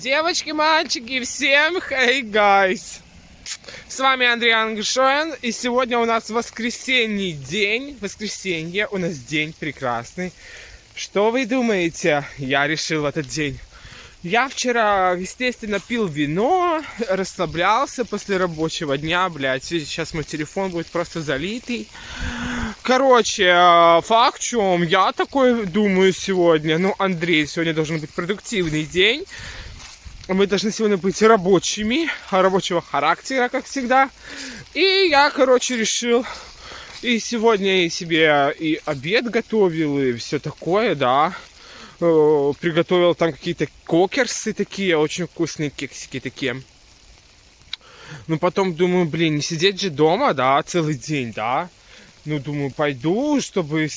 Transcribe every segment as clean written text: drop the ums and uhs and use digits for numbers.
Девочки, мальчики, всем hey guys! С вами Андрей Ангшоен, и сегодня у нас воскресенний день. Воскресенье, у нас день прекрасный. Что вы думаете, я решил в этот день? Я вчера, естественно, пил вино, расслаблялся после рабочего дня, блядь. Сейчас мой телефон будет просто залитый. Короче, факт в чем, я такой думаю сегодня. Ну, Андрей, сегодня должен быть продуктивный день. Мы должны сегодня быть рабочими, рабочего характера, как всегда. И я, короче, решил, и сегодня и себе и обед готовил, и все такое, да. Приготовил там какие-то кокерсы такие, очень вкусные кексики такие. Ну, потом думаю, блин, не сидеть же дома, да, целый день, да. Ну, думаю, пойду, чтобы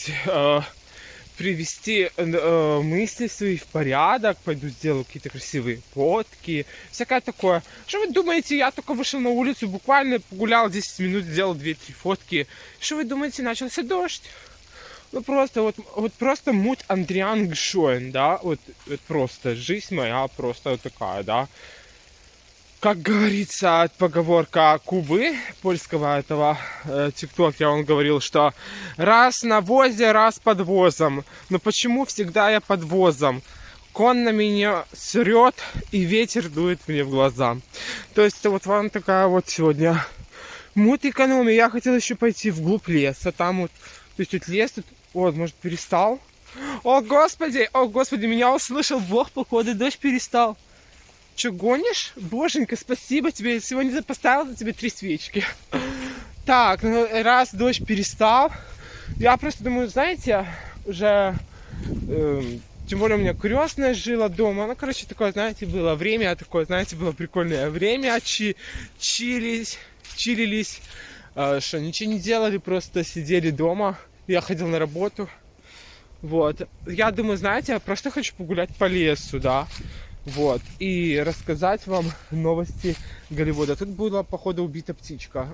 привести мысли свои в порядок, пойду сделаю какие-то красивые фотки, всякое такое. Что вы думаете, я только вышел на улицу, буквально погулял 10 минут, сделал 2-3 фотки. Что вы думаете, начался дождь? Ну просто, вот просто муть Андрей Ангшоен, да, вот просто, жизнь моя просто вот такая, да. Как говорится, поговорка Кубы, польского этого тиктока, он говорил, что раз на возе, раз под возом. Но почему всегда я под возом? Кон на меня срет, и ветер дует мне в глаза. То есть вот вам такая вот сегодня мут экономии. Я хотел еще пойти вглубь леса, там вот, то есть тут лес, тут, вот, может, перестал. О, господи, меня услышал Бог, походу, дождь перестал. Че, гонишь? Боженька, спасибо тебе. Сегодня поставил за тебе 3 свечки. Так, ну раз дождь перестал. Я просто думаю, знаете, уже... тем более у меня крестная жила дома. Ну, короче, такое, знаете, было время такое, знаете, было прикольное время. Чилились. Что, ничего не делали, просто сидели дома. Я ходил на работу. Вот. Я думаю, знаете, я просто хочу погулять по лесу, да. Вот, и рассказать вам новости Голливуда. Тут была, походу, убита птичка.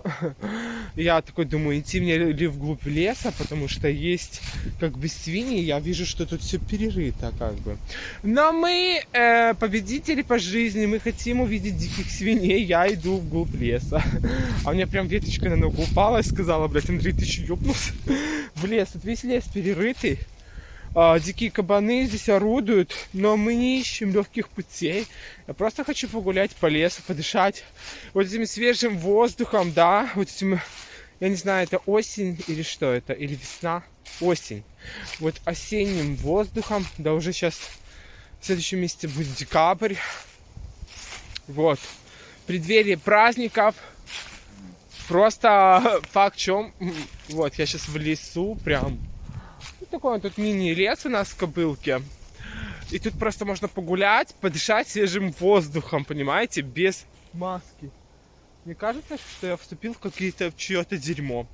Я такой думаю, идти мне ли вглубь леса, потому что есть как бы свиньи, я вижу, что тут все перерыто как бы. Но мы победители по жизни, мы хотим увидеть диких свиней, я иду вглубь леса. А у меня прям веточка на ногу упала и сказала, блядь, Андрей, ты че, ёбнулся? В лес, тут весь лес перерытый. Дикие кабаны здесь орудуют, но мы не ищем легких путей. Я просто хочу погулять по лесу, подышать вот этим свежим воздухом, да, вот этим, я не знаю, это осень или что это, или весна, осень. Вот осенним воздухом, да уже сейчас в следующем месяце будет декабрь. Вот, в преддверии праздников. Просто факт в чем, вот я сейчас в лесу прям. Такой тут мини-лес у нас в Кобылке. И тут просто можно погулять, подышать свежим воздухом, понимаете, без маски. Мне кажется, что я вступил в какое-то чье-то дерьмо.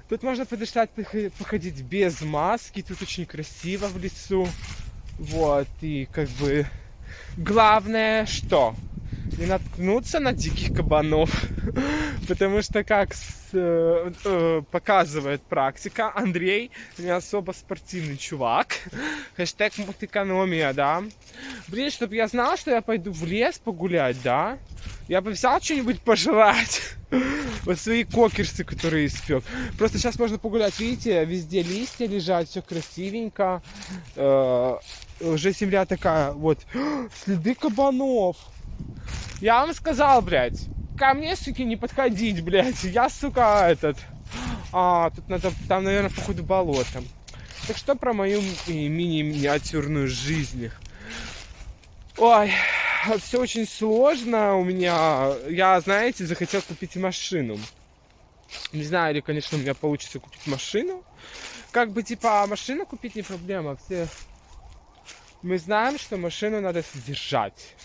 Тут можно подышать, походить без маски. Тут очень красиво в лесу. Вот, и как бы... Главное, что? Не наткнуться на диких кабанов. Потому что, как показывает практика, Андрей не особо спортивный чувак. Хэштег мутэкономия, да. Блин, чтобы я знал, что я пойду в лес погулять, да. Я бы взял что-нибудь пожрать. Вот свои кокерсы, которые испек. Просто сейчас можно погулять, видите, везде листья лежат, все красивенько. Уже земля такая, вот. Следы кабанов. Я вам сказал, блядь, ко мне, суки, не подходить, блядь. Я, сука, тут надо, там, наверное, походу болото. Так что про мою мини-миниатюрную жизнь. Ой, все очень сложно у меня. Я, знаете, захотел купить машину. Не знаю, или, конечно, у меня получится купить машину. Как бы, типа, машину купить не проблема. Все... Мы знаем, что машину надо содержать.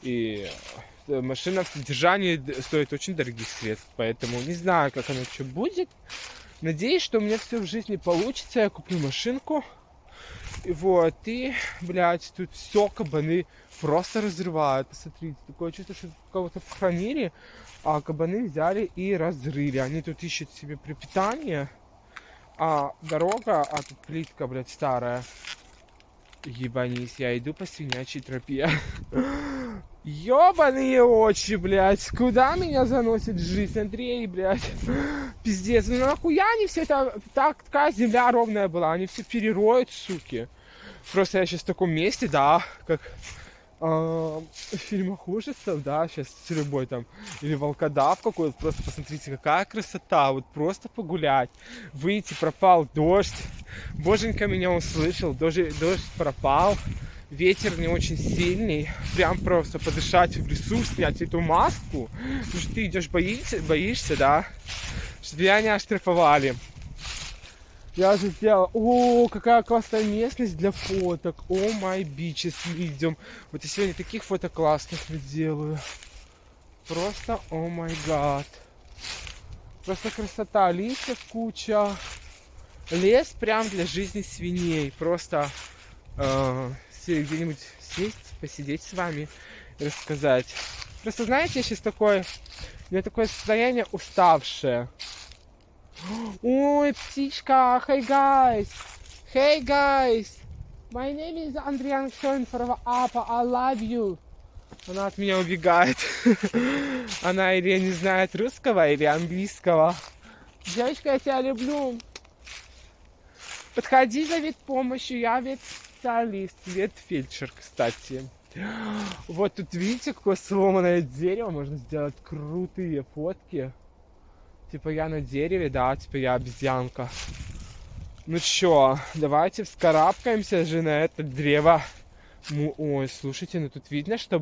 И... машина в содержании стоит очень дорогих средств, поэтому не знаю, как оно что будет. Надеюсь, что у меня все в жизни получится, я куплю машинку. И вот, и, блядь, тут все кабаны просто разрывают. Посмотрите, такое чувство, что кого-то похоронили, а кабаны взяли и разрыли. Они тут ищут себе пропитание, а дорога, а тут плитка, блядь, старая. Ебанись, я иду по свинячей тропе. Ёбаные очи, блядь. Куда меня заносит жизнь, Андрей, блядь? Пиздец, ну нахуя они все это... Так, такая земля ровная была, они все перероют, суки. Просто я сейчас в таком месте, да, как в фильмах ужасов, да, сейчас с любой там, или волкодав какой-то, просто посмотрите, какая красота, вот просто погулять, выйти, пропал дождь, боженька меня услышал, дождь пропал, ветер не очень сильный, прям просто подышать в лесу, снять эту маску, потому что ты идешь, боишься, да, чтобы тебя не оштрафовали. Я уже сделал. О, какая классная местность для фоток. О май бичес, мы идем. Вот я сегодня таких фото классных делаю. Просто о май гад. Просто красота. Листьев куча. Лес прям для жизни свиней. Просто где-нибудь сесть, посидеть с вами и рассказать. Просто знаете, я сейчас такое... У меня такое состояние уставшее. Ой, птичка, hey guys, my name is Andrian Schoenfer, Apa, I love you. Она от меня убегает. Она или не знает русского, или английского. Девочка, я тебя люблю. Подходи за ветпомощью, я ветспециалист, ветфельдшер, кстати. Вот тут видите, какое сломанное дерево, можно сделать крутые фотки. Типа я на дереве, да, типа я обезьянка. Ну чё, давайте вскарабкаемся же на это древо. Ой, слушайте, ну тут видно, что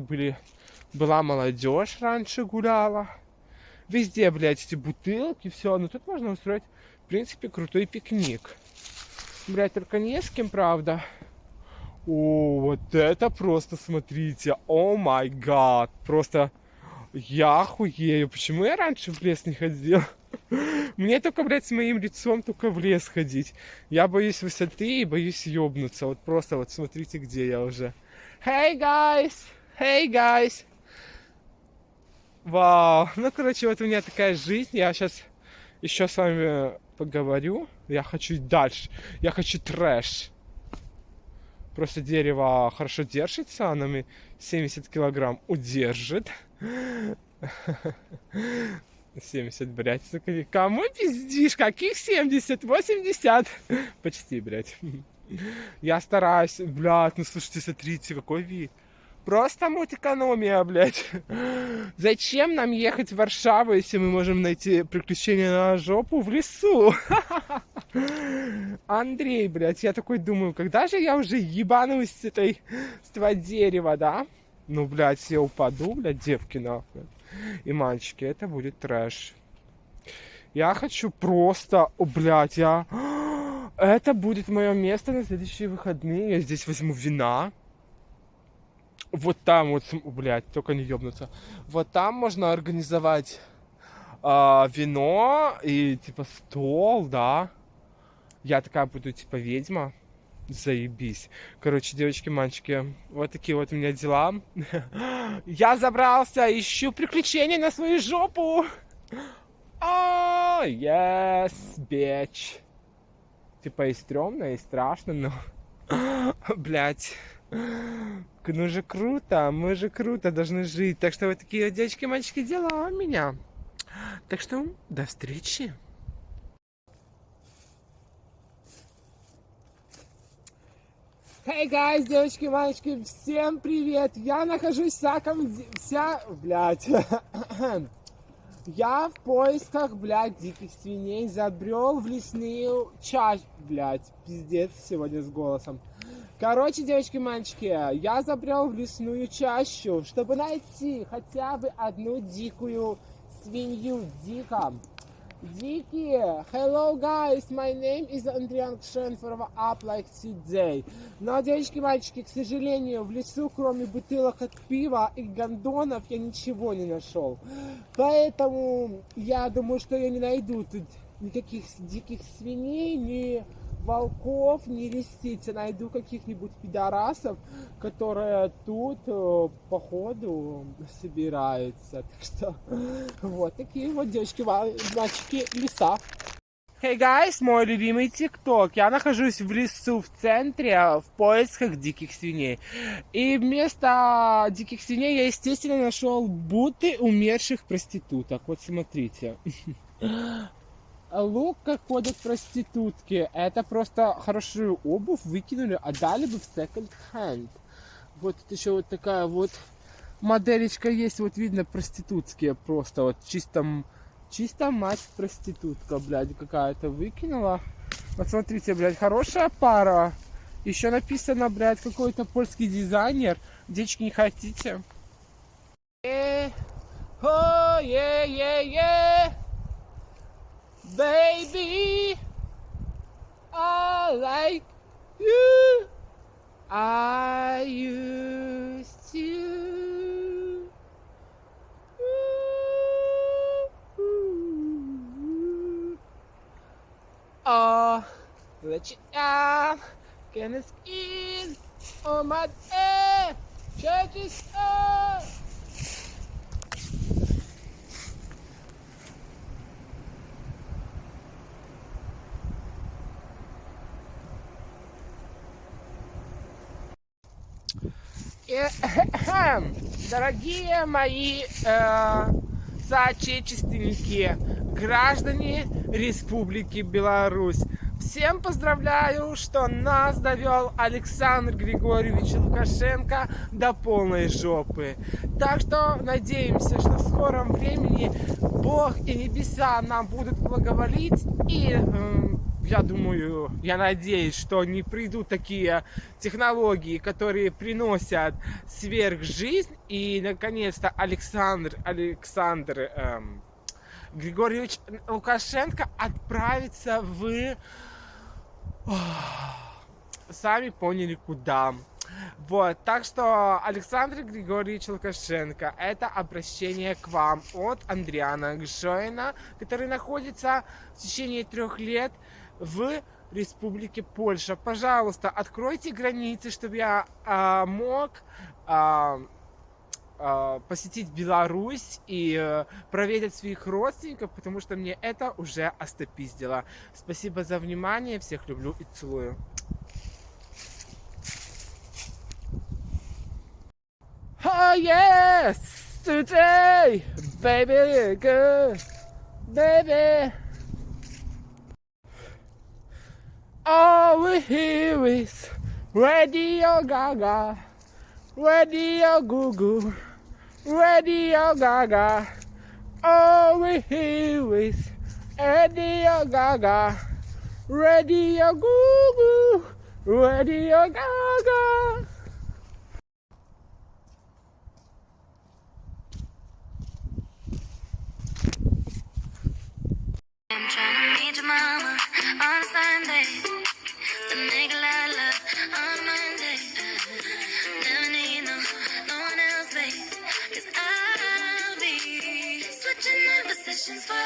была молодежь раньше гуляла. Везде, блядь, эти бутылки, все. Но тут можно устроить, в принципе, крутой пикник. Блядь, только не с кем, правда. О, вот это просто, смотрите. О май гад. Просто я охуею. Почему я раньше в лес не ходил? Мне только, блядь, с моим лицом только в лес ходить. Я боюсь высоты и боюсь ёбнуться. Вот просто вот смотрите, где я уже. Hey guys! Hey guys! Вау! Ну, короче, вот у меня такая жизнь. Я сейчас еще с вами поговорю. Я хочу дальше. Я хочу трэш. Просто дерево хорошо держится. Оно мне 70 килограмм удержит. 70, блядь, сука. Кому пиздишь? Каких 70? 80? Почти, блядь. Я стараюсь, блядь, ну слушайте, смотрите, какой вид. Просто экономия, блядь. Зачем нам ехать в Варшаву, если мы можем найти приключения на жопу в лесу? Андрей, блядь, я такой думаю, когда же я уже ебанусь с этого дерева, да? Ну, блядь, я упаду, блядь, девки, нахуй. И мальчики, это будет трэш. Я хочу просто, о, блядь, это будет мое место на следующие выходные. Я здесь возьму вина. Вот там вот, блядь, только не ёбнуться. Вот там можно организовать вино и типа стол, да. Я такая буду типа ведьма. Заебись. Короче, девочки, мальчики, вот такие вот у меня дела. Я забрался, ищу приключения на свою жопу. Yes, bitch. Типа и стрёмно, и страшно, но... Блять. Ну же круто, мы же круто должны жить. Так что вот такие вот, девочки, мальчики, дела у меня. Так что до встречи. Hey guys, девочки, мальчики, всем привет! Я нахожусь блядь. Я в поисках, блядь, диких свиней забрел в лесную чащу, блядь, пиздец сегодня с голосом. Короче, девочки, мальчики, я забрел в лесную чащу, чтобы найти хотя бы одну дикую свинью, Дикие, hello guys, my name is Andrian Schoenfer, up like today. Но, девочки, мальчики, к сожалению, в лесу, кроме бутылок от пива и гондонов, я ничего не нашел. Поэтому я думаю, что я не найду тут никаких диких свиней, ни волков, ни лисиц. Я найду каких-нибудь пидорасов, которые тут, походу, собираются. Так что, вот такие вот девочки, мальчики, леса. Hey guys, мой любимый ТикТок. Я нахожусь в лесу в центре в поисках диких свиней. И вместо диких свиней я, естественно, нашел буты умерших проституток. Вот смотрите. Лук, как ходят проститутки. Это просто хорошую обувь выкинули, а дали бы в секонд-хенд. Вот тут еще вот такая вот моделечка есть. Вот видно проститутские просто. Вот чисто мать проститутка, блядь, какая-то выкинула. Вот смотрите, блядь, хорошая пара. Еще написано, блядь, какой-то польский дизайнер. Девочки, не хотите? О, baby, I like you. I used to. Oh, let you out. Can the skin on my head? Churches up. Дорогие мои соотечественники, граждане Республики Беларусь, всем поздравляю, что нас довел Александр Григорьевич Лукашенко до полной жопы. Так что надеемся, что в скором времени Бог и небеса нам будут благоволить, и я думаю, я надеюсь, что не придут такие технологии, которые приносят сверхжизнь, и наконец-то Александр Григорьевич Лукашенко отправится в... Сами поняли, куда. Вот, так что, Александр Григорьевич Лукашенко, это обращение к вам от Андриана Гшоина, который находится в течение 3 лет в Республике Польша. Пожалуйста, откройте границы, чтобы я мог посетить Беларусь и проведать своих родственников, потому что мне это уже остопиздило. Спасибо за внимание, всех люблю и целую. Oh yes, today, baby, good, baby. All we hear is Radio Gaga, Radio Goo Goo, Radio Gaga. All we hear is Radio Gaga, Radio Goo Goo, Radio Gaga. I'm trying to meet your mama on a Sunday. The nigga I love on a Monday. Never need no one else, babe. 'Cause I'll be switching up positions for you.